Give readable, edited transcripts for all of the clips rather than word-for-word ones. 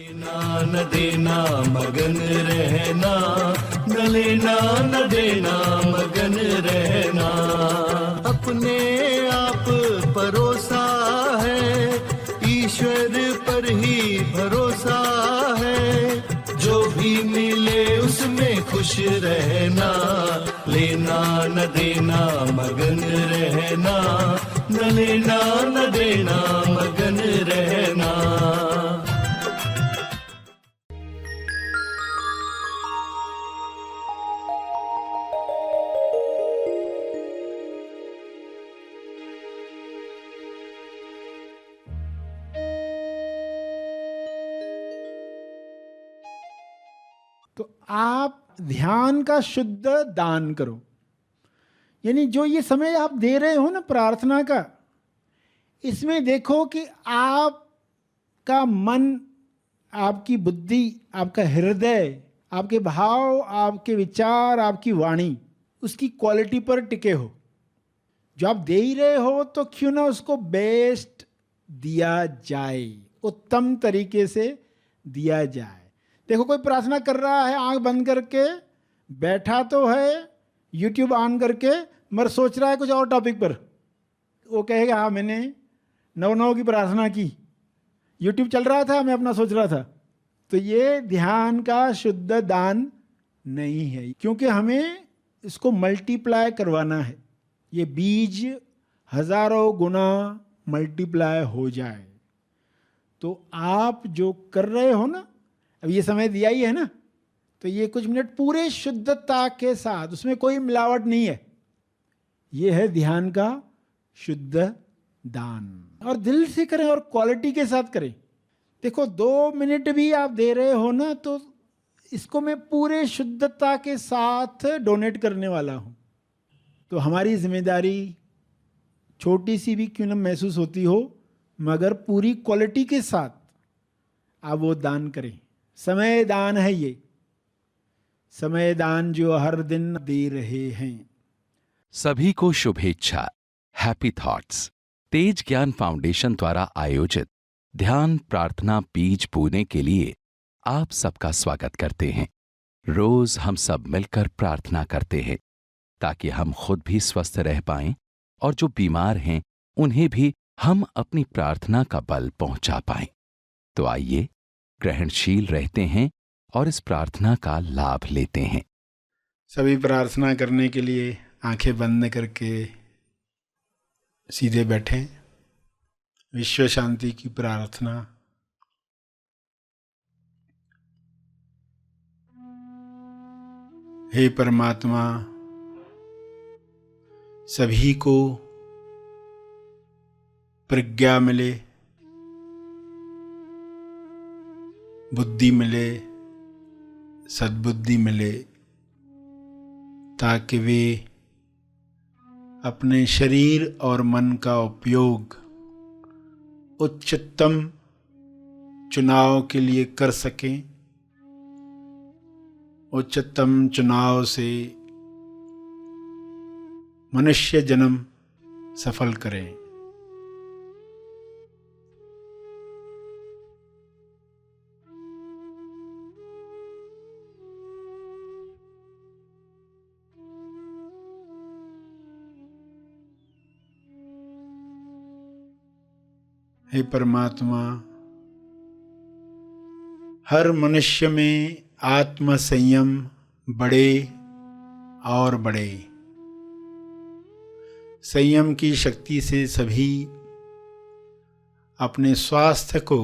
लेना न देना मगन रहना, न लेना न देना मगन रहना। अपने आप परोसा है, ईश्वर पर ही भरोसा है। जो भी मिले उसमें खुश रहना, लेना न देना मगन रहना, न लेना न देना मगन रहना। तो आप ध्यान का शुद्ध दान करो, यानी जो ये समय आप दे रहे हो ना प्रार्थना का, इसमें देखो कि आपका मन, आपकी बुद्धि, आपका हृदय, आपके भाव, आपके विचार, आपकी वाणी उसकी क्वालिटी पर टिके हो। जो आप दे ही रहे हो तो क्यों ना उसको बेस्ट दिया जाए, उत्तम तरीके से दिया जाए। देखो कोई प्रार्थना कर रहा है आंख बंद करके, बैठा तो है यूट्यूब ऑन करके, मगर सोच रहा है कुछ और टॉपिक पर। वो कहेगा हाँ मैंने 9-9 की प्रार्थना की, यूट्यूब चल रहा था, मैं अपना सोच रहा था। तो ये ध्यान का शुद्ध दान नहीं है, क्योंकि हमें इसको मल्टीप्लाई करवाना है, ये बीज हजारों गुना मल्टीप्लाई हो जाए। तो आप जो कर रहे हो ना, अब ये समय दिया ही है ना, तो ये कुछ मिनट पूरे शुद्धता के साथ, उसमें कोई मिलावट नहीं है, ये है ध्यान का शुद्ध दान। और दिल से करें और क्वालिटी के साथ करें। देखो 2 मिनट भी आप दे रहे हो ना, तो इसको मैं पूरे शुद्धता के साथ डोनेट करने वाला हूँ। तो हमारी जिम्मेदारी छोटी सी भी क्यों न महसूस होती हो, मगर पूरी क्वालिटी के साथ आप वो दान करें। समय दान है ये, समय दान जो हर दिन दे रहे हैं। सभी को शुभेच्छा। हैप्पी थॉट्स तेज ज्ञान फाउंडेशन द्वारा आयोजित ध्यान प्रार्थना बीज बोने के लिए आप सबका स्वागत करते हैं। रोज हम सब मिलकर प्रार्थना करते हैं ताकि हम खुद भी स्वस्थ रह पाएं और जो बीमार हैं उन्हें भी हम अपनी प्रार्थना का बल पहुंचा पाएं। तो आइए ग्रहणशील रहते हैं और इस प्रार्थना का लाभ लेते हैं। सभी प्रार्थना करने के लिए आंखें बंद करके सीधे बैठें। विश्व शांति की प्रार्थना। हे परमात्मा, सभी को प्रज्ञा मिले, बुद्धि मिले, सद्बुद्धि मिले, ताकि वे अपने शरीर और मन का उपयोग उच्चतम चुनाव के लिए कर सकें। उच्चतम चुनाव से मनुष्य जन्म सफल करें। हे परमात्मा, हर मनुष्य में आत्म संयम बढ़े और बढ़े। संयम की शक्ति से सभी अपने स्वास्थ्य को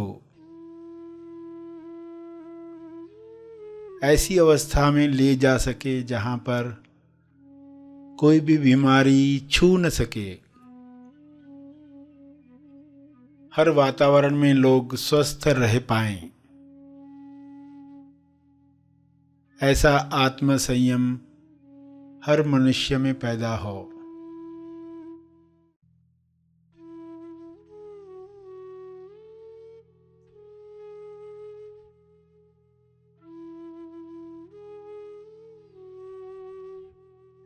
ऐसी अवस्था में ले जा सके जहां पर कोई भी बीमारी छू न सके। हर वातावरण में लोग स्वस्थ रह पाएं, ऐसा आत्म संयम हर मनुष्य में पैदा हो।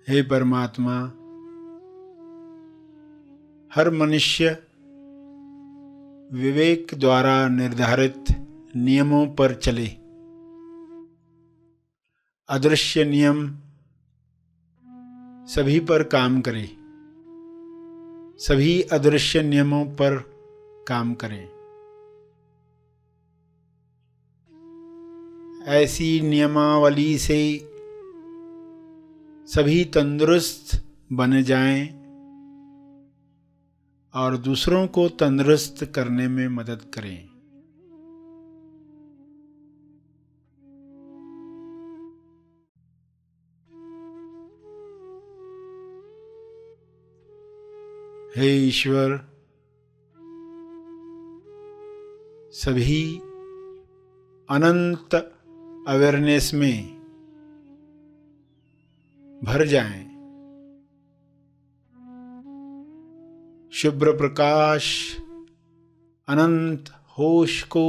हे परमात्मा, हर मनुष्य विवेक द्वारा निर्धारित नियमों पर चले। अदृश्य नियम सभी पर काम करे, सभी अदृश्य नियमों पर काम करें। ऐसी नियमावली से सभी तंदुरुस्त बन जाएं और दूसरों को तंदुरुस्त करने में मदद करें। हे ईश्वर, सभी अनंत अवेयरनेस में भर जाएं। शुभ्र प्रकाश अनंत होश को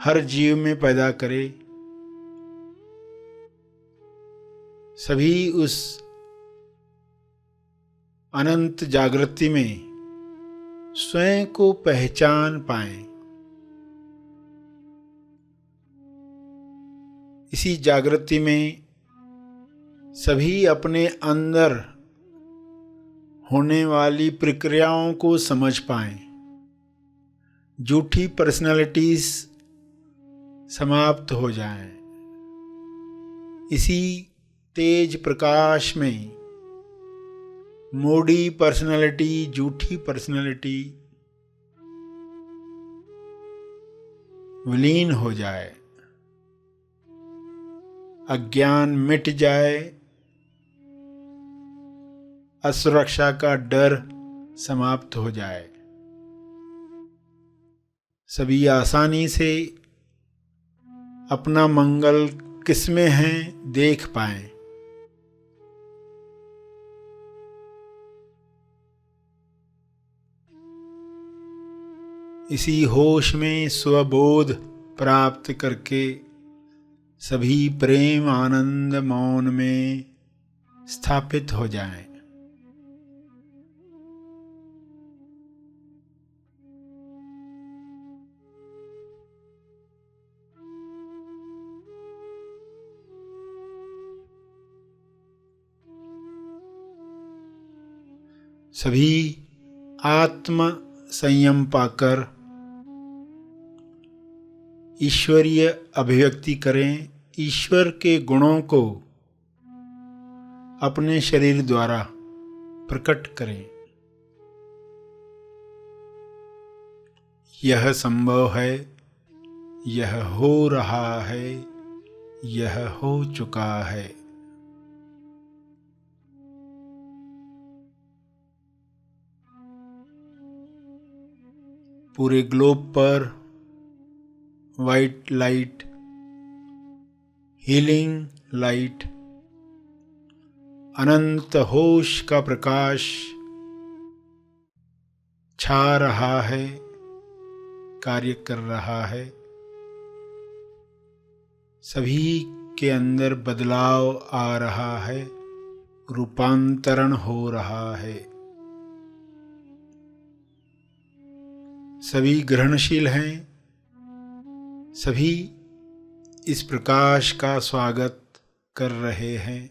हर जीव में पैदा करे। सभी उस अनंत जागृति में स्वयं को पहचान पाएं। इसी जागृति में सभी अपने अंदर होने वाली प्रक्रियाओं को समझ पाएं। झूठी पर्सनालिटीज समाप्त हो जाएं। इसी तेज प्रकाश में मोड़ी पर्सनालिटी, झूठी पर्सनालिटी विलीन हो जाए, अज्ञान मिट जाए, असुरक्षा का डर समाप्त हो जाए। सभी आसानी से अपना मंगल किसमें है देख पाएं। इसी होश में स्वबोध प्राप्त करके सभी प्रेम आनंद मौन में स्थापित हो जाएं। सभी आत्म संयम पाकर ईश्वरीय अभिव्यक्ति करें। ईश्वर के गुणों को अपने शरीर द्वारा प्रकट करें। यह संभव है, यह हो रहा है, यह हो चुका है। पूरे ग्लोब पर वाइट लाइट, हीलिंग लाइट, अनंत होश का प्रकाश छा रहा है, कार्य कर रहा है। सभी के अंदर बदलाव आ रहा है, रूपांतरण हो रहा है। सभी ग्रहणशील हैं, सभी इस प्रकाश का स्वागत कर रहे हैं।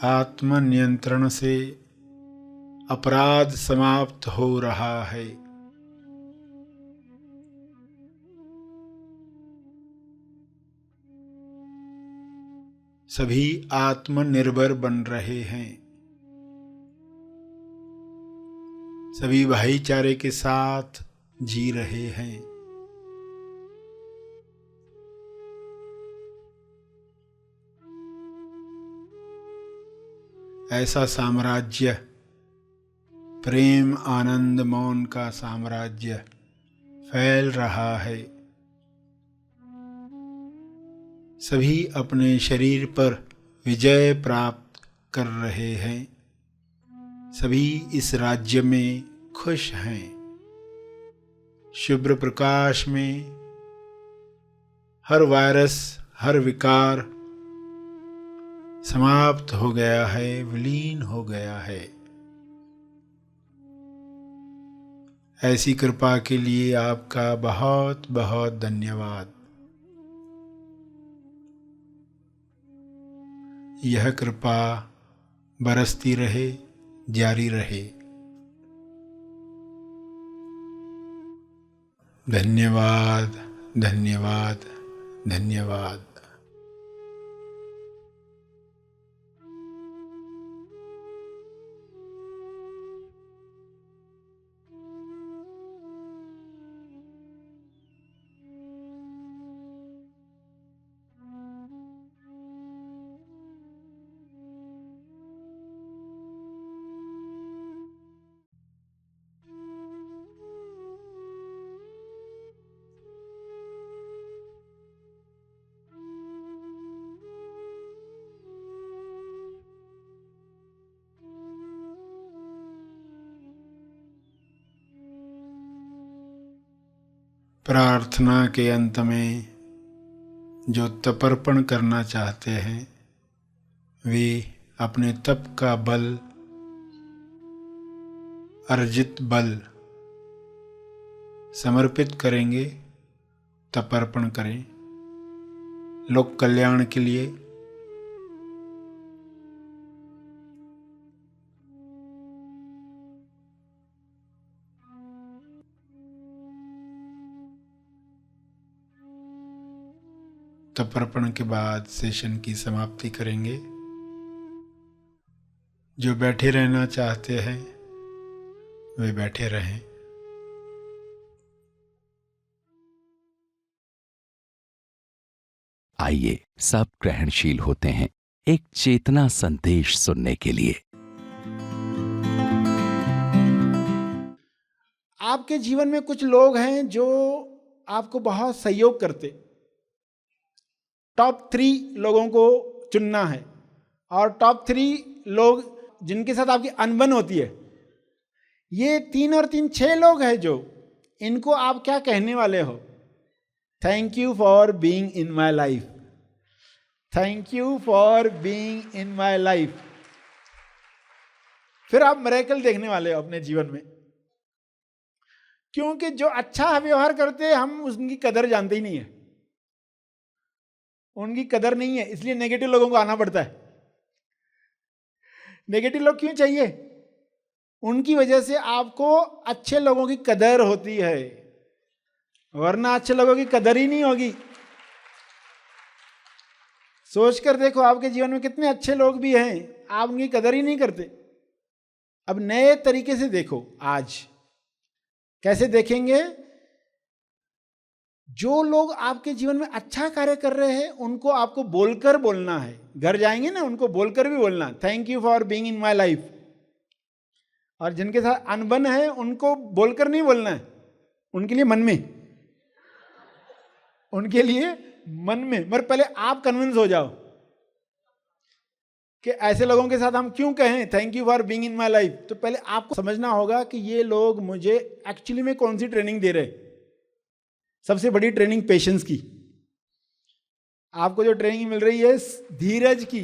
आत्म नियंत्रण से अपराध समाप्त हो रहा है। सभी आत्मनिर्भर बन रहे हैं। सभी भाईचारे के साथ जी रहे हैं। ऐसा साम्राज्य, प्रेम आनंद मौन का साम्राज्य फैल रहा है। सभी अपने शरीर पर विजय प्राप्त कर रहे हैं। सभी इस राज्य में खुश हैं। शुभ्र प्रकाश में हर वायरस, हर विकार समाप्त हो गया है, विलीन हो गया है। ऐसी कृपा के लिए आपका बहुत बहुत धन्यवाद। यह कृपा बरसती रहे, जारी रहे। धन्यवाद, धन्यवाद, धन्यवाद। प्रार्थना के अंत में जो तपर्पण करना चाहते हैं वे अपने तप का बल, अर्जित बल समर्पित करेंगे, तपर्पण करें लोक कल्याण के लिए। तपर्पण के बाद सेशन की समाप्ति करेंगे। जो बैठे रहना चाहते हैं वे बैठे रहें। आइए सब ग्रहणशील होते हैं एक चेतना संदेश सुनने के लिए। आपके जीवन में कुछ लोग हैं जो आपको बहुत सहयोग करते। टॉप 3 लोगों को चुनना है और टॉप 3 लोग जिनके साथ आपकी अनबन होती है। ये 3 और 3 6 लोग हैं जो इनको आप क्या कहने वाले हो? Thank you for being in my life, thank you for being in my life. फिर आप मिरेकल देखने वाले हो अपने जीवन में, क्योंकि जो अच्छा व्यवहार करते हैं हम उनकी कदर जानते ही नहीं है। उनकी कदर नहीं है, इसलिए नेगेटिव लोगों को आना पड़ता है। नेगेटिव लोग क्यों चाहिए? उनकी वजह से आपको अच्छे लोगों की कदर होती है, वरना अच्छे लोगों की कदर ही नहीं होगी। सोचकर देखो आपके जीवन में कितने अच्छे लोग भी हैं, आप उनकी कदर ही नहीं करते। अब नए तरीके से देखो। आज कैसे देखेंगे? जो लोग आपके जीवन में अच्छा कार्य कर रहे हैं उनको आपको बोलकर बोलना है। घर जाएंगे ना, उनको बोलकर भी बोलना, thank you for being in my life. और जिनके साथ अनबन है उनको बोलकर नहीं बोलना है, उनके लिए मन में, उनके लिए मन में। मगर पहले आप कन्विंस हो जाओ कि ऐसे लोगों के साथ हम क्यों कहें thank you for being in my life. तो पहले आपको समझना होगा कि ये लोग मुझे एक्चुअली में कौन सी ट्रेनिंग दे रहे। सबसे बड़ी ट्रेनिंग पेशेंस की। आपको जो ट्रेनिंग मिल रही है धीरज की।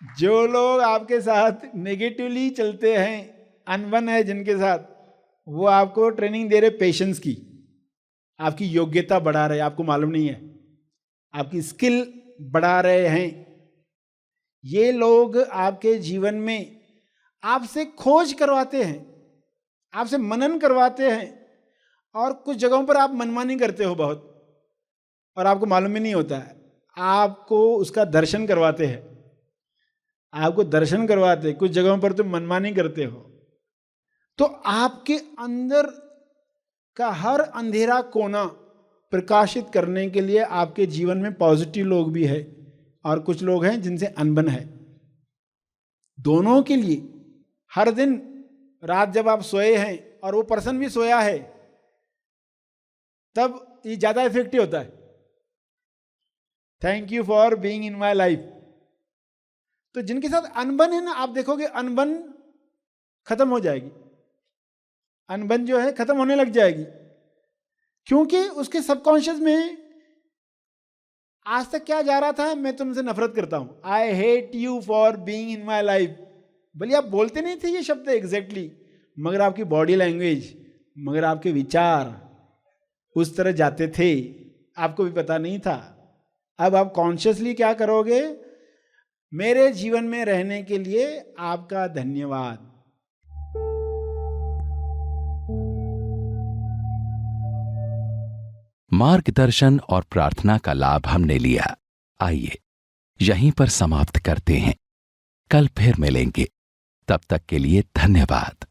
जो लोग आपके साथ नेगेटिवली चलते हैं, अनबन है जिनके साथ, वो आपको ट्रेनिंग दे रहे पेशेंस की। आपकी योग्यता बढ़ा रहे, आपको मालूम नहीं है, आपकी स्किल बढ़ा रहे हैं। ये लोग आपके जीवन में आपसे खोज करवाते हैं, आपसे मनन करवाते हैं, और कुछ जगहों पर आप मनमानी करते हो बहुत, और आपको मालूम ही नहीं होता है। आपको उसका दर्शन करवाते हैं, आपको दर्शन करवाते, कुछ जगहों पर तुम मनमानी करते हो। तो आपके अंदर का हर अंधेरा कोना प्रकाशित करने के लिए आपके जीवन में पॉजिटिव लोग भी है और कुछ लोग हैं जिनसे अनबन है। दोनों के लिए हर दिन रात जब आप सोए हैं और वो पर्सन भी सोया है, तब ये ज्यादा इफेक्टिव होता है। Thank you for being in my life. तो जिनके साथ अनबन है ना, आप देखोगे अनबन खत्म हो जाएगी। अनबन जो है खत्म होने लग जाएगी, क्योंकि उसके सबकॉन्शियस में आज तक क्या जा रहा था, मैं तुमसे नफरत करता हूं, I hate you for being in my life. भले आप बोलते नहीं थे ये शब्द एग्जैक्टली, मगर आपकी बॉडी लैंग्वेज, मगर आपके विचार उस तरह जाते थे, आपको भी पता नहीं था। अब आप कॉन्शियसली क्या करोगे, मेरे जीवन में रहने के लिए आपका धन्यवाद। मार्गदर्शन और प्रार्थना का लाभ हमने लिया। आइए यहीं पर समाप्त करते हैं, कल फिर मिलेंगे। तब तक के लिए धन्यवाद।